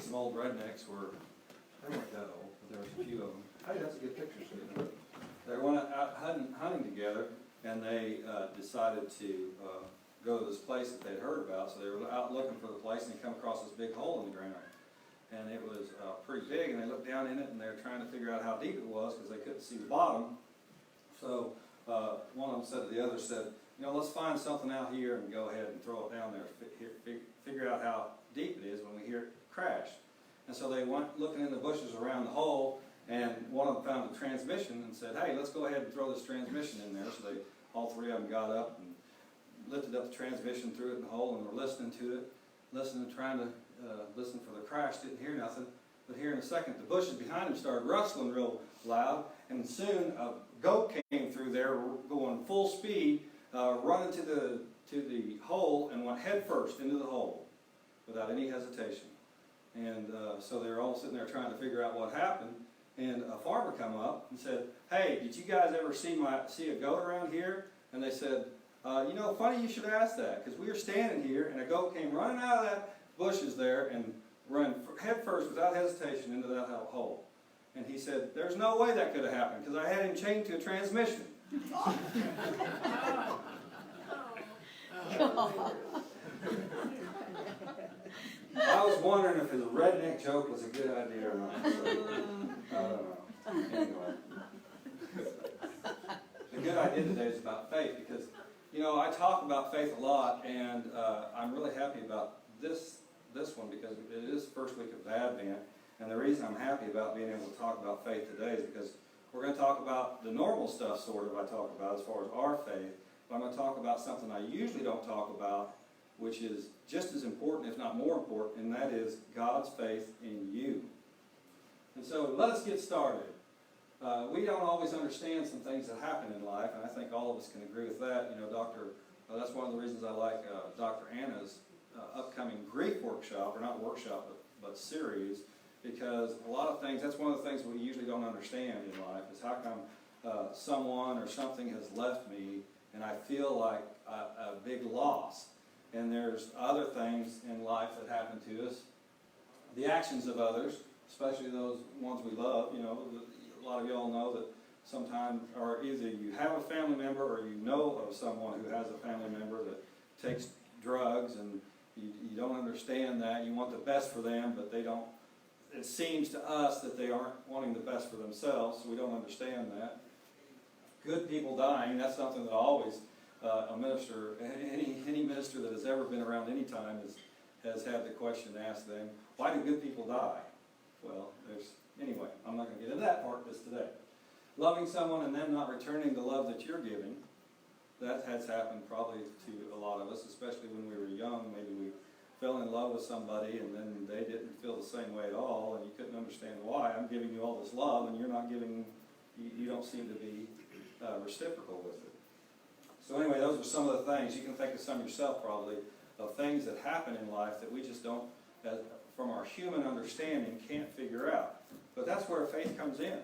some old rednecks were, they weren't that old, but there was a few of them. Hey, that's a good picture, sweetheart. They went out hunting together, and they decided to go to this place that they'd heard about. So they were out looking for the place, and they come across this big hole in the ground. And it was pretty big, and they looked down in it, and they were trying to figure out how deep it was because they couldn't see the bottom. So one of them said to the other, said, you know, let's find something out here and go ahead and throw it down there, figure out how deep it is when we hear it crash. And so they went looking in the bushes around the hole, and one of them found a transmission and said, hey, let's go ahead and throw this transmission in there. So they, all three of them got up and lifted up the transmission, threw it in the hole, and were listening to it, trying to listen for the crash. Didn't hear nothing. But here in a second, the bushes behind him started rustling real loud, and soon a goat came through there going full speed, running to the hole, and went head first into the hole without any hesitation. And so they were all sitting there trying to figure out what happened, and a farmer come up and said, hey, did you guys ever see a goat around here? And they said, you know, funny you should ask that, because we were standing here, and a goat came running out of that bushes there and ran head first without hesitation into that hole. And he said, there's no way that could have happened, because I had him chained to a transmission. I was wondering if his redneck joke was a good idea or not. So, I don't know. Anyway. The good idea today is about faith, because, you know, I talk about faith a lot, and I'm really happy about this one, because it is the first week of Advent. And the reason I'm happy about being able to talk about faith today is because we're going to talk about the normal stuff, sort of, I talk about as far as our faith. But I'm going to talk about something I usually don't talk about, which is just as important, if not more important, and that is God's faith in you. And so let us get started. We don't always understand some things that happen in life, and I think all of us can agree with that. You know, that's one of the reasons I like Dr. Anna's upcoming grief workshop, or not workshop, but series, because a lot of things, that's one of the things we usually don't understand in life, is how come someone or something has left me, and I feel like a big loss. And there's other things in life that happen to us, the actions of others, especially those ones we love. You know, a lot of y'all know that sometimes, or either you have a family member or you know of someone who has a family member that takes drugs, and you don't understand that. You want the best for them, but they don't. It seems to us that they aren't wanting the best for themselves, so we don't understand that. Good people dying, that's something that always a minister, any minister that has ever been around any time has had the question asked them, why do good people die? Well, anyway, I'm not going to get into that part just today. Loving someone and them not returning the love that you're giving, that has happened probably to a lot of us, especially when we were young. Maybe we fell in love with somebody and then they didn't feel the same way at all, and you couldn't understand why. I'm giving you all this love and you're not giving, you don't seem to be reciprocal with it. So anyway, those are some of the things. You can think of some yourself probably, of things that happen in life that we just don't, from our human understanding, can't figure out. But that's where faith comes in.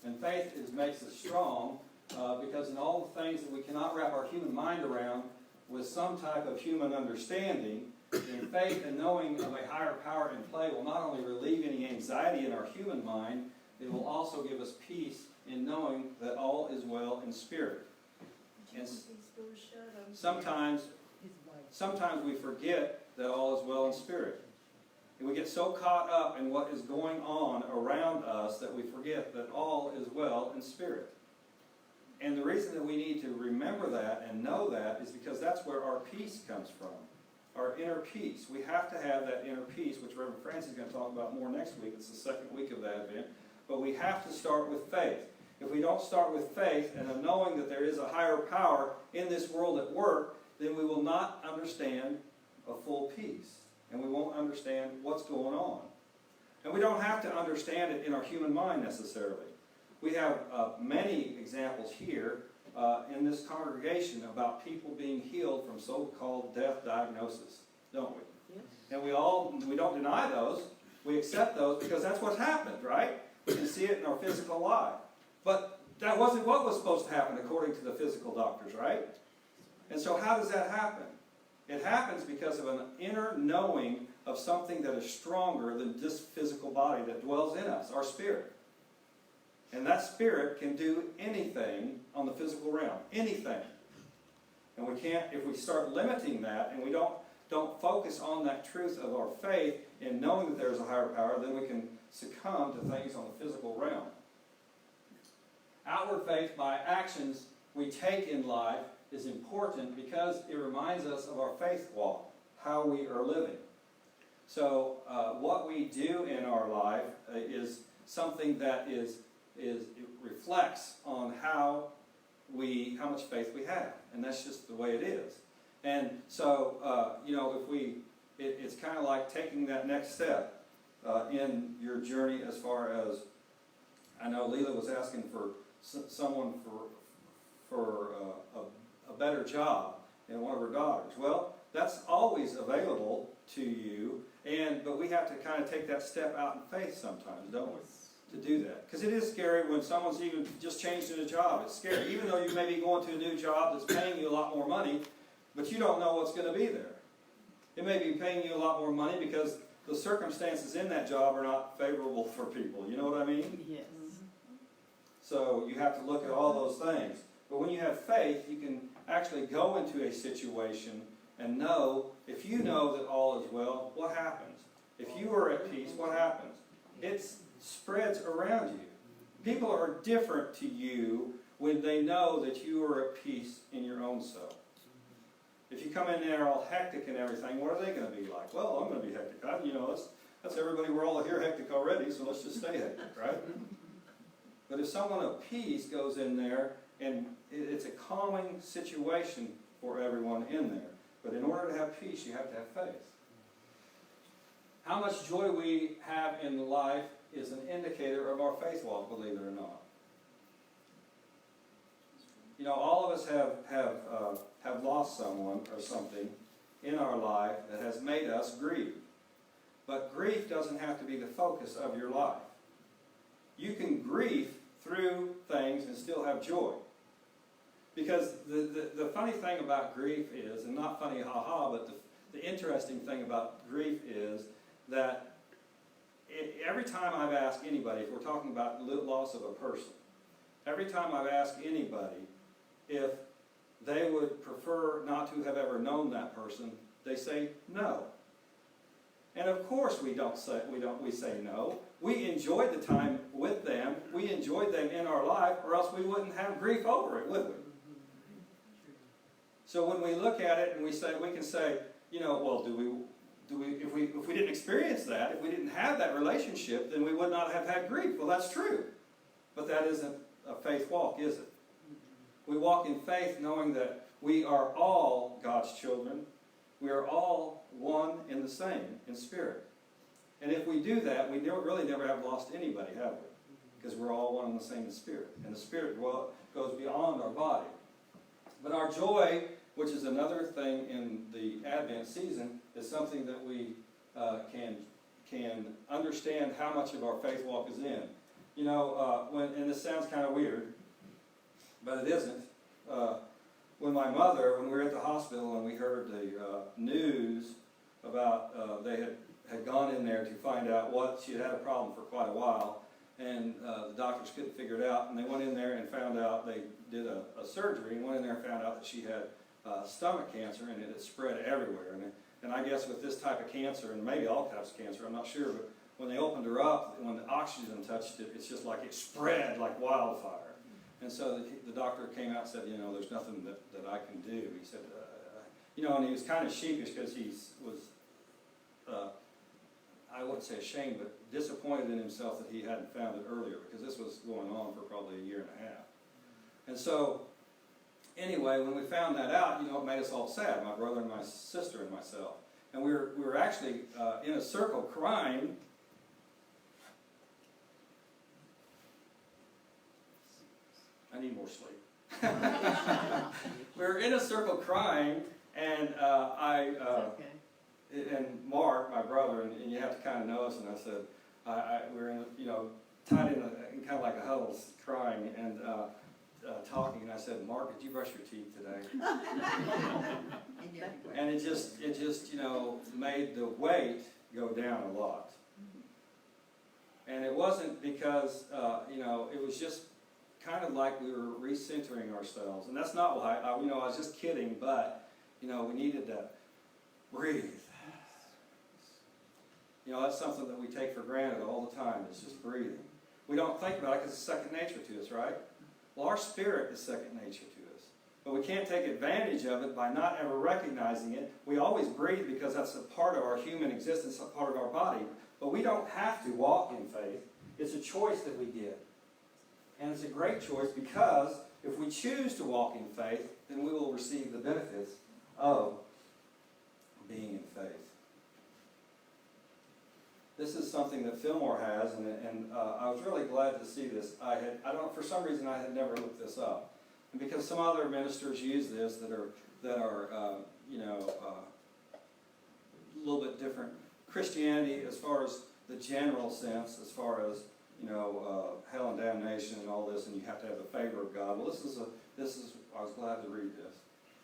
And faith makes us strong because in all the things that we cannot wrap our human mind around with some type of human understanding, then faith and knowing of a higher power in play will not only relieve any anxiety in our human mind, it will also give us peace in knowing that all is well in spirit. And sometimes we forget that all is well in spirit. And we get so caught up in what is going on around us that we forget that all is well in spirit. And the reason that we need to remember that and know that is because that's where our peace comes from. Our inner peace. We have to have that inner peace, which Reverend Francis is going to talk about more next week. It's the second week of the Advent. But we have to start with faith. If we don't start with faith and of knowing that there is a higher power in this world at work, then we will not understand a full peace. And we won't understand what's going on. And we don't have to understand it in our human mind necessarily. We have many examples here in this congregation about people being healed from so-called death diagnosis, don't we? Yes. And we don't deny those. We accept those because that's what's happened, right? We can see it in our physical life. But that wasn't what was supposed to happen according to the physical doctors, right? And so how does that happen? It happens because of an inner knowing of something that is stronger than this physical body that dwells in us, our spirit. And that spirit can do anything on the physical realm, anything. And we can't, if we start limiting that and we don't focus on that truth of our faith in knowing that there's a higher power, then we can succumb to things on the physical realm. Outward faith by actions we take in life is important because it reminds us of our faith walk, how we are living. So what we do in our life is something that it reflects on how much faith we have, and that's just the way it is. And so it's kind of like taking that next step in your journey. As far as I know, Leela was asking for someone for a better job in one of her daughters. Well, that's always available to you, but we have to kind of take that step out in faith sometimes, don't we? To do that. Because it is scary when someone's even just changed in a job. It's scary. Even though you may be going to a new job that's paying you a lot more money, but you don't know what's going to be there. It may be paying you a lot more money because the circumstances in that job are not favorable for people. You know what I mean? Yes. So you have to look at all those things. But when you have faith, you can actually go into a situation and know, if you know that all is well, what happens? If you are at peace, what happens? It spreads around you. People are different to you when they know that you are at peace in your own self. If you come in there all hectic and everything, what are they going to be like? Well, I'm going to be hectic. That's everybody. We're all here hectic already, so let's just stay hectic, right? But if someone of peace goes in there, and it's a calming situation for everyone in there. But in order to have peace, you have to have faith. How much joy we have in life is an indicator of our faith walk, believe it or not. You know, all of us have lost someone or something in our life that has made us grieve. But grief doesn't have to be the focus of your life. You can grieve through things and still have joy. Because the funny thing about grief is, and not funny ha-ha, but the interesting thing about grief is that every time I've asked anybody, if we're talking about loss of a person, every time I've asked anybody if they would prefer not to have ever known that person, they say no. And of course we say no. We enjoyed the time with them. We enjoyed them in our life, or else we wouldn't have grief over it, would we? So when we look at it and we can say, well, if we didn't experience that, if we didn't have that relationship, then we would not have had grief. Well, that's true. But that isn't a faith walk, is it? We walk in faith knowing that we are all God's children. We are all one and the same in spirit. And if we do that, we really never have lost anybody, have we? Because we're all one and the same in spirit. And the spirit goes beyond our body. But our joy, which is another thing in the Advent season, is something that we can understand how much of our faith walk is in. And this sounds kind of weird, but it isn't. When my mother, when we were at the hospital and we heard the news about they had gone in there to find out what, she had had a problem for quite a while, and the doctors couldn't figure it out, and they went in there and found out, they did a surgery, and went in there and found out that she had stomach cancer, and it had spread everywhere. And I guess with this type of cancer, and maybe all types of cancer, I'm not sure, but when they opened her up, when the oxygen touched it, it's just like it spread like wildfire. And so the doctor came out and said, there's nothing that I can do. He said, and he was kind of sheepish because he was, I wouldn't say ashamed, but disappointed in himself that he hadn't found it earlier, because this was going on for probably a year and a half. And so, anyway, when we found that out, it made us all sad, my brother and my sister and myself. And we were actually in a circle crying. I need more sleep. We were in a circle crying, and and Mark, my brother, and you have to kind of know us, and I said, we were in, tied in kind of like a huddle, crying and talking, and I said, Mark, did you brush your teeth today? And it just made the weight go down a lot. And it wasn't because, it was just kind of like we were recentering ourselves. And that's not why, I was just kidding, but, we needed to breathe. That's something that we take for granted all the time. It's just breathing. We don't think about it because it's second nature to us, right? Well, our spirit is second nature to us. But we can't take advantage of it by not ever recognizing it. We always breathe because that's a part of our human existence, a part of our body. But we don't have to walk in faith. It's a choice that we get. And it's a great choice because if we choose to walk in faith, then we will receive the benefits of being in faith. This is something that Fillmore has, and I was really glad to see this. For some reason I had never looked this up. And because some other ministers use this that are a little bit different. Christianity, as far as the general sense, as far as hell and damnation and all this, and you have to have the favor of God. Well, I was glad to read this.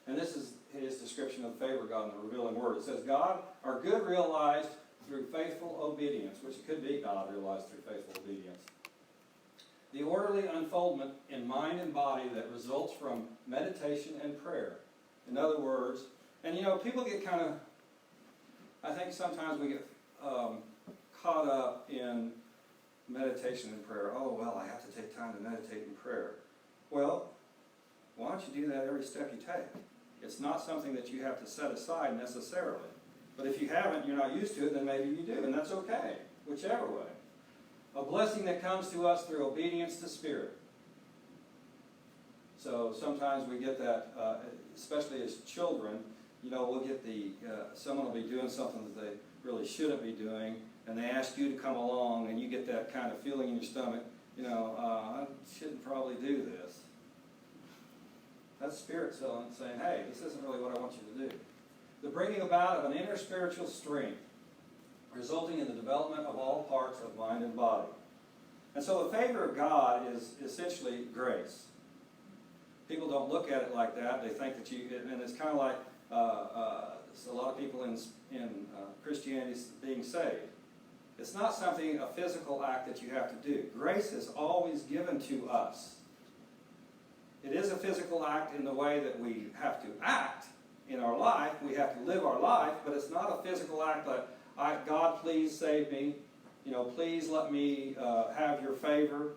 And this is his description of the favor of God in the revealing word. It says, God, our good realized through faithful obedience, which it could be God realized through faithful obedience. The orderly unfoldment in mind and body that results from meditation and prayer. In other words, and people get kind of, I think sometimes we get caught up in meditation and prayer. Oh, well, I have to take time to meditate in prayer. Well, why don't you do that every step you take? It's not something that you have to set aside necessarily. But if you haven't, you're not used to it, then maybe you do, and that's okay, whichever way. A blessing that comes to us through obedience to Spirit. So sometimes we get that, especially as children, we'll get someone will be doing something that they really shouldn't be doing, and they ask you to come along, and you get that kind of feeling in your stomach, I shouldn't probably do this. That's Spirit saying, hey, this isn't really what I want you to do. The bringing about of an inner spiritual strength, resulting in the development of all parts of mind and body. And so the favor of God is essentially grace. People don't look at it like that. They think that and it's kind of like a lot of people in Christianity being saved. It's not something, a physical act that you have to do. Grace is always given to us. It is a physical act in the way that we have to act in our life. We have to live our life, but it's not a physical act like, God, please save me. Please let me have your favor.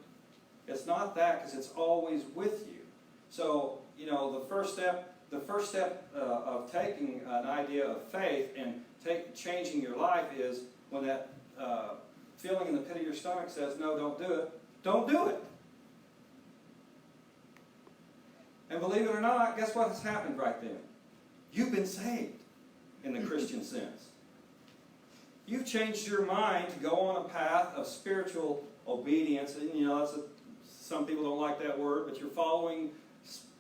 It's not that, because it's always with you. So, the first step of taking an idea of faith and changing your life is when that feeling in the pit of your stomach says, no, don't do it. Don't do it. And believe it or not, guess what has happened right then? You've been saved in the Christian sense. You've changed your mind to go on a path of spiritual obedience. And, some people don't like that word, but you're following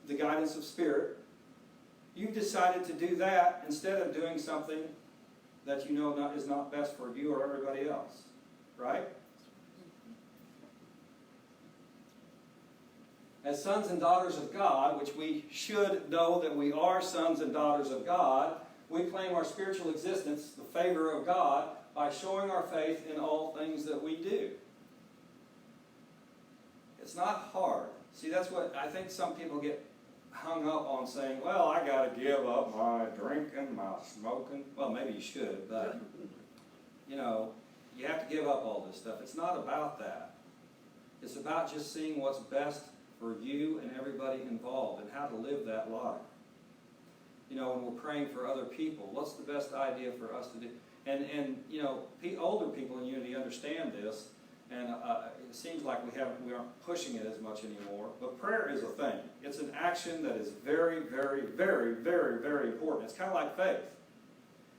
the guidance of Spirit. You've decided to do that instead of doing something that is not best for you or everybody else. Right? As sons and daughters of God, which we should know that we are sons and daughters of God, we claim our spiritual existence, the favor of God, by showing our faith in all things that we do. It's not hard. See, that's what I think some people get hung up on, saying, well, I got to give up my drinking, my smoking. Well, maybe you should, but, you have to give up all this stuff. It's not about that. It's about just seeing what's best for you and everybody involved and how to live that life. When we're praying for other people, what's the best idea for us to do? And older people in Unity understand this, and it seems like we aren't pushing it as much anymore. But prayer is a thing. It's an action that is very, very, very, very, very important. It's kind of like faith.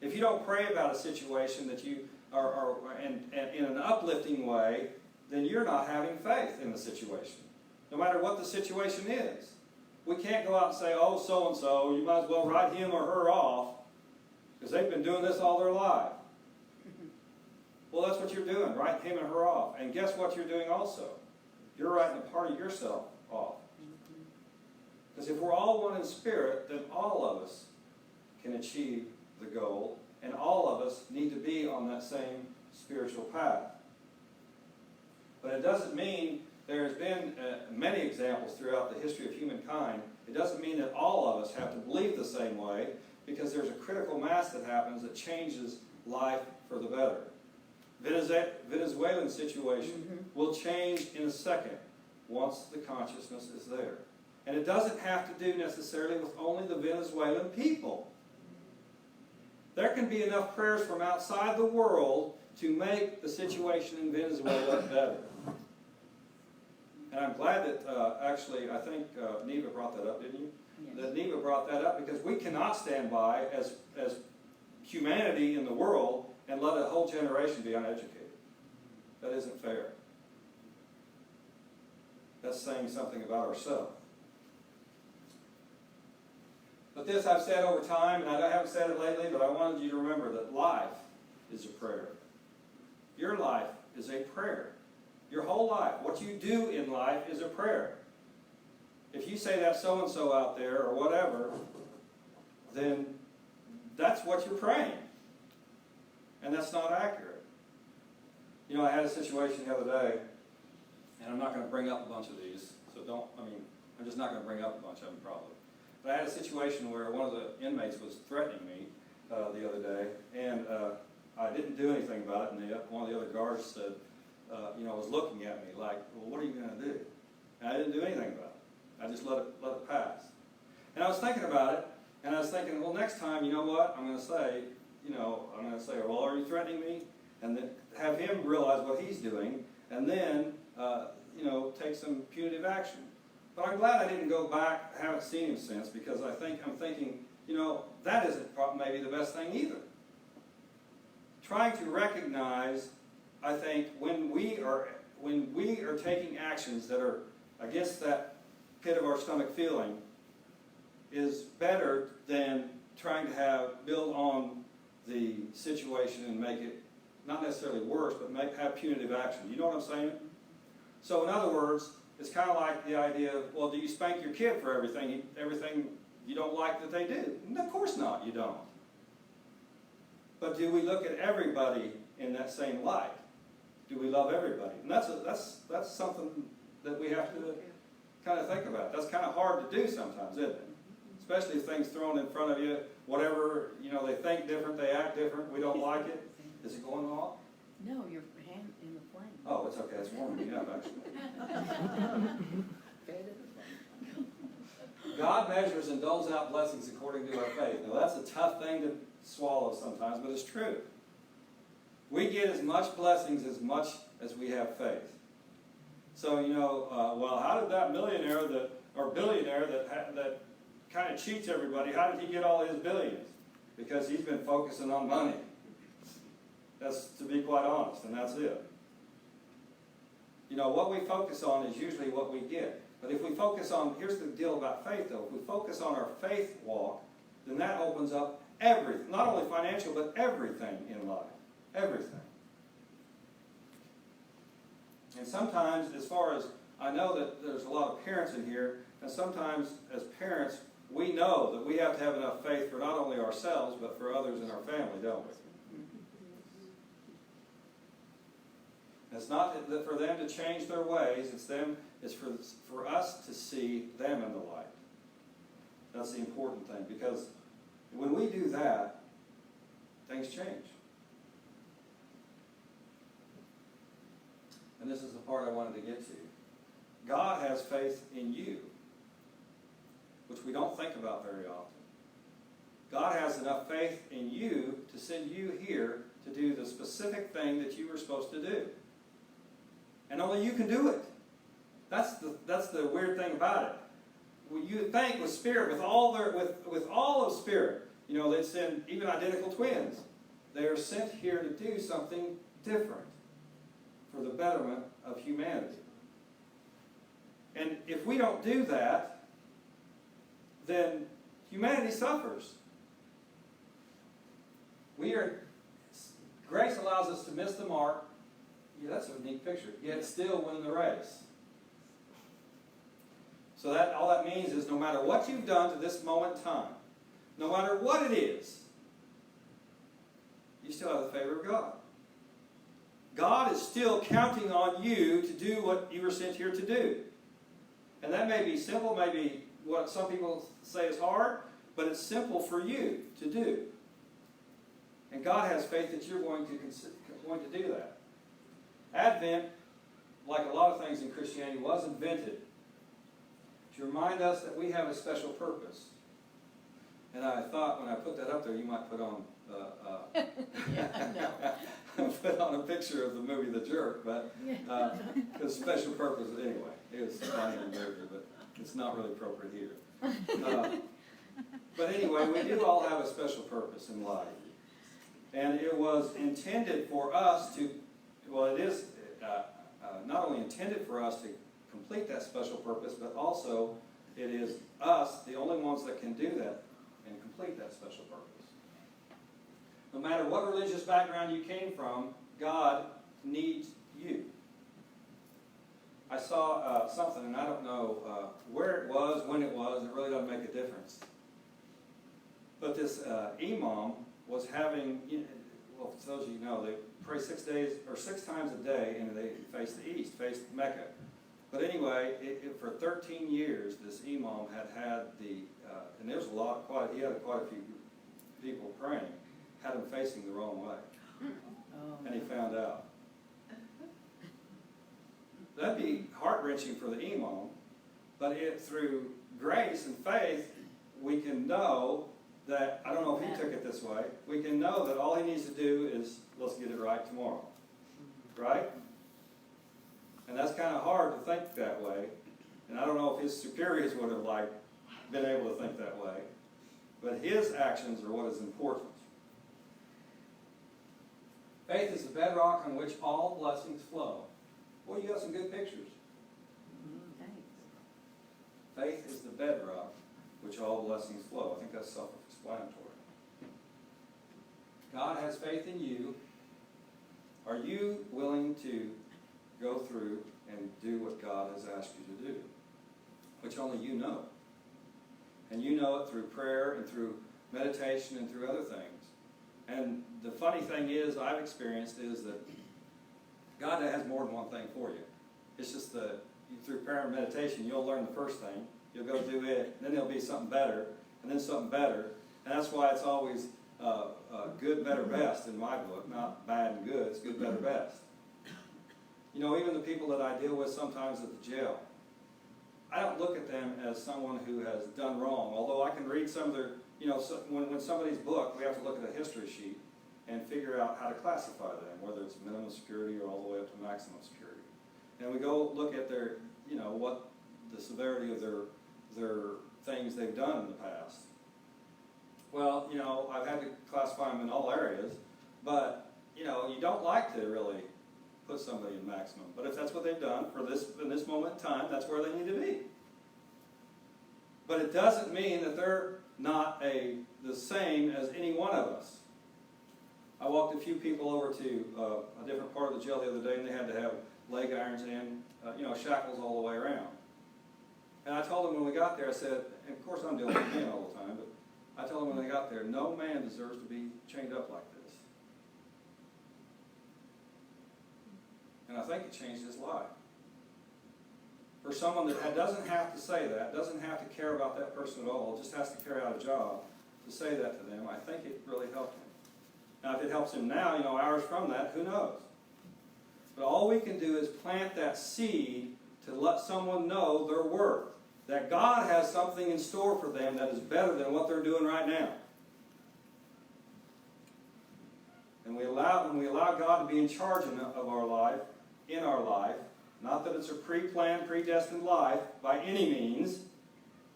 If you don't pray about a situation that you are in an uplifting way, then you're not having faith in the situation, no matter what the situation is. We can't go out and say, oh, so-and-so, you might as well write him or her off, because they've been doing this all their life. Well, that's what you're doing, writing him or her off. And guess what you're doing also? You're writing a part of yourself off. Because if we're all one in spirit, then all of us can achieve the goal and all of us need to be on that same spiritual path. But it doesn't mean, there has been many examples throughout the history of humankind, it doesn't mean that all of us have to believe the same way, because there's a critical mass that happens that changes life for the better. Venezuelan situation will change in a second once the consciousness is there. And it doesn't have to do necessarily with only the Venezuelan people. There can be enough prayers from outside the world to make the situation in Venezuela better. And I'm glad that, actually, I think Neva brought that up, didn't you? Yes. That Neva brought that up, because we cannot stand by as humanity in the world and let a whole generation be uneducated. That isn't fair. That's saying something about ourselves. But this I've said over time, and I haven't said it lately, but I wanted you to remember that life is a prayer. Your life is a prayer. Your whole life, what you do in life is a prayer. If you say that so-and-so out there or whatever, then that's what you're praying. And that's not accurate. You know, I had a situation the other day, and I'm not going to bring up a bunch of these, so I'm just not going to bring up a bunch of them probably. But I had a situation where one of the inmates was threatening me the other day, and I didn't do anything about it, and one of the other guards said, was looking at me like, well, what are you going to do? And I didn't do anything about it. I just let it pass. And I was thinking about it, and I was thinking, well, next time, you know what, I'm going to say, well, are you threatening me? And then have him realize what he's doing, and then, take some punitive action. But I'm glad I didn't go back, I haven't seen him since, because I'm thinking, that isn't maybe the best thing either. Trying to recognize, I think, when we are taking actions that are against that pit of our stomach feeling, is better than trying to build on the situation and make it not necessarily worse, but have punitive action. You know what I'm saying? So in other words, it's kind of like the idea of, well, do you spank your kid for everything you don't like that they do? Of course not, you don't. But do we look at everybody in that same light? Do we love everybody? And that's something that we have to kind of think about. That's kind of hard to do sometimes, isn't it? Especially if things thrown in front of you, whatever, they think different, they act different, we don't like it. Is it going off? No, your hand in the flame. Oh, it's okay. It's warming me up, actually. God measures and doles out blessings according to our faith. Now, that's a tough thing to swallow sometimes, but it's true. We get as much blessings as much as we have faith. So, well, how did that millionaire or billionaire that kind of cheats everybody, how did he get all his billions? Because he's been focusing on money. That's, to be quite honest, and that's it. What we focus on is usually what we get. But if we focus on, here's the deal about faith though, if we focus on our faith walk, then that opens up everything, not only financial, but everything in life. Everything. And sometimes, as far as, I know that there's a lot of parents in here, and sometimes as parents, we know that we have to have enough faith for not only ourselves, but for others in our family, don't we? It's not that for them to change their ways, it's for us to see them in the light. That's the important thing, because when we do that, things change. And this is the part I wanted to get to. God has faith in you, which we don't think about very often. God has enough faith in you to send you here to do the specific thing that you were supposed to do. And only you can do it. That's the weird thing about it. Well, you think with Spirit, with all of Spirit, they send even identical twins. They are sent here to do something different for the betterment of humanity. And if we don't do that, then humanity suffers. Grace allows us to miss the mark. Yeah, that's a neat picture. Yet still win the race. So all that means is no matter what you've done to this moment in time, no matter what it is, you still have the favor of God. God is still counting on you to do what you were sent here to do. And that may be simple, maybe what some people say is hard, but it's simple for you to do. And God has faith that you're going to do that. Advent, like a lot of things in Christianity, was invented to remind us that we have a special purpose. And I thought when I put that up there, you might put on Yeah, I know. put on a picture of the movie The Jerk, but because special purpose anyway. It was funny in the movie, but it's not really appropriate here. But anyway, we do all have a special purpose in life. And it was intended for us to, well, it is not only intended for us to complete that special purpose, but also it is us, the only ones that can do that and complete that special purpose. No matter what religious background you came from, God needs you. I saw something, and I don't know where it was, when it was, it really doesn't make a difference. But this imam was having, well, for those of you who know, they pray 6 days or 6 times a day, and they face the east, face Mecca. But anyway, for 13 years, this imam had the, and there was he had quite a few people praying, had him facing the wrong way. Oh. And he found out. That'd be heart-wrenching for the imam, but through grace and faith, we can know that, I don't know if he took it this way, we can know that all he needs to do is, let's get it right tomorrow. Right? And that's kind of hard to think that way. And I don't know if his superiors would have been able to think that way. But his actions are what is important. Faith is the bedrock on which all blessings flow. Well, you got some good pictures. Thanks. Faith is the bedrock which all blessings flow. I think that's self-explanatory. God has faith in you. Are you willing to go through and do what God has asked you to do? Which only you know. And you know it through prayer and through meditation and through other things. And the funny thing is, I've experienced is that God has more than one thing for you. It's just through prayer and meditation, you'll learn the first thing. You'll go do it, and then there'll be something better, and then something better. And that's why it's always good, better, best in my book. Not bad and good, it's good, better, best. You know, even the people that I deal with sometimes at the jail, I don't look at them as someone who has done wrong. Although I can read some of their, when somebody's booked, we have to look at a history sheet and figure out how to classify them, whether it's minimum security or all the way up to maximum security. And we go look at their, what the severity of their things they've done in the past. Well, I've had to classify them in all areas, but, you don't like to really put somebody in maximum. But if that's what they've done in this moment in time, that's where they need to be. But it doesn't mean that they're not the same as any one of us. I walked a few people over to a different part of the jail the other day, and they had to have leg irons and shackles all the way around. And I told them when we got there, I said, and of course I'm dealing with men all the time, but I told them when they got there, no man deserves to be chained up like this. And I think it changed his life. For someone that doesn't have to say that, doesn't have to care about that person at all, just has to carry out a job, to say that to them, I think it really helped him. Now if it helps him now, hours from that, who knows? But all we can do is plant that seed to let someone know their worth. That God has something in store for them that is better than what they're doing right now. And when we allow God to be in charge of our life, in our life, not that it's a pre-planned, predestined life by any means.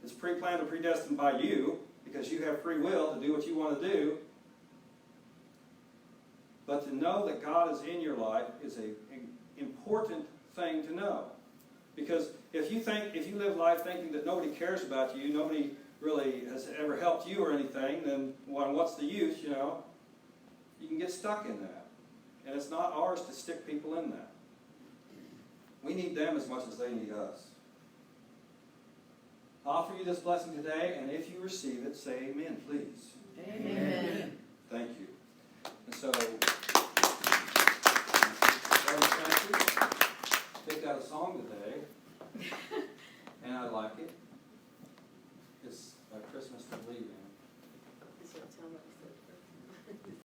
It's pre-planned and predestined by you because you have free will to do what you want to do. But to know that God is in your life is an important thing to know. Because if you live life thinking that nobody cares about you, nobody really has ever helped you or anything, then what's the use, You can get stuck in that. And it's not ours to stick people in that. We need them as much as they need us. I offer you this blessing today, and if you receive it, say amen, please. Amen. Thank you. And so song today, and I like it.